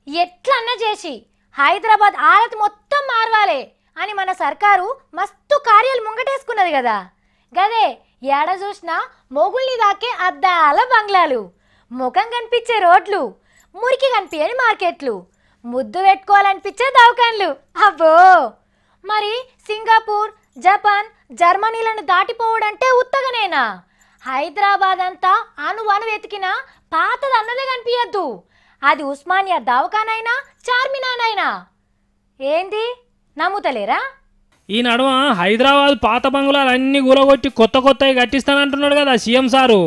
ఎట్లన్నా చేసి హైదరాబాద్ ఆలతి మొత్తం మారవాలే అని మన సర్కారు మస్తు కార్యాలు ముంగటేసుకున్నది కదా. గదే ఏడ చూసినా మొగుల్ని దాకే అద్దాల బంగ్లాలు, ముఖం కనిపించే రోడ్లు, మురికి కనిపించని మార్కెట్లు, ముద్దు పెట్టుకోవాలనిపించే దవాఖాన్లు. అబ్బో, మరి సింగపూర్, జపాన్, జర్మనీలను దాటిపోవడంటే ఉత్తగనేనా? హైదరాబాద్ అంతా అను వెతికినా పాతది అన్నదే కనిపించద్దు. అది ఉస్మానియా దవాఖానైనా చార్మినానైనా. ఏంది నమ్ముతలేరా? ఈ నడుమ హైదరాబాద్ పాత బంగ్లాలు అన్ని కూలగొట్టి కొత్తవి కట్టిస్తానంటున్నాడు కదా సీఎం సారు.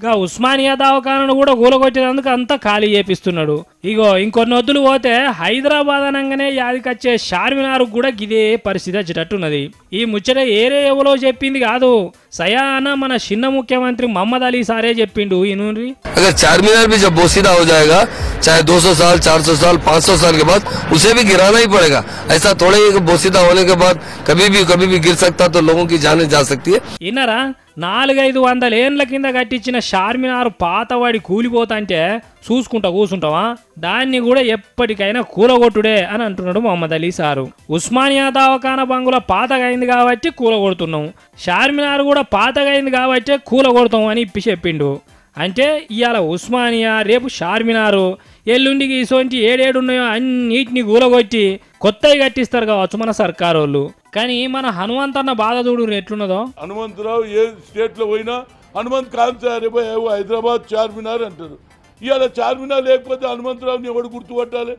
గా ఉస్మానియా దవాఖానను కూడా కూలగొట్టేందుకు అంతా ఖాళీ చేపిస్తున్నాడు. ఇగో ఇంకొన్ని వద్దులు పోతే హైదరాబాద్ అనగానే యాదికొచ్చే చార్మినార్ కూడా గిదే పరిస్థితి వచ్చేటట్టున్నది. ఈ ముచ్చట ఏరే ఎవరో చెప్పింది కాదు, సయానా మన చిన్న ముఖ్యమంత్రి మహమ్మద్ అలీ సారే చెప్పిండు. ఇనుండ్రి. अगर चारमीनार भी जब बोसीदा हो जाएगा, चाहे 200 साल, 400 साल, 500 साल के बाद उसे भी गिराना ही पड़ेगा. ऐसा थोड़े ही बोसीदा होने के बाद कभी भी गिर सकता, तो लोगों की जानें जा सकती है. ఇన్నరా 400-500 ఏండ్ల కింద కట్టించిన చార్మినార్ పాతవాడి కూలిపోతాంటే చూసుకుంటా కూర్చుంటావా? దాన్ని కూడా ఎప్పటికైనా కూలగొట్టుడే అని అంటున్నాడు మహమ్మద్ అలీ సారు. ఉస్మానియా దవాఖానా బంగుల పాతగైంది కాబట్టి కూలగొడుతున్నాం, చార్మినార్ కూడా పాతగైంది కాబట్టి కూలగొడతాం అని ఇప్పి చెప్పిండు. అంటే ఇవాళ ఉస్మానియా, రేపు చార్మినారు, ఎల్లుండికి ఇసోంటి ఏడేడున్నాయో అన్నిటిని కూలగొట్టి కొత్తవి కట్టిస్తారు కావచ్చు మన సర్కారు వాళ్ళు. కానీ మన హనుమంతన్న బాధ చూడు ఎట్లున్నదో. హనుమంతరావు ఏ స్టేట్ లో పోయినా హనుమంత్ ఖాన్ సార్ హైదరాబాద్ చార్మినార్ అంటారు. ఇవాళ చార్మినార్ లేకపోతే హనుమంతరావుని ఎవడు గుర్తుపట్టాలి?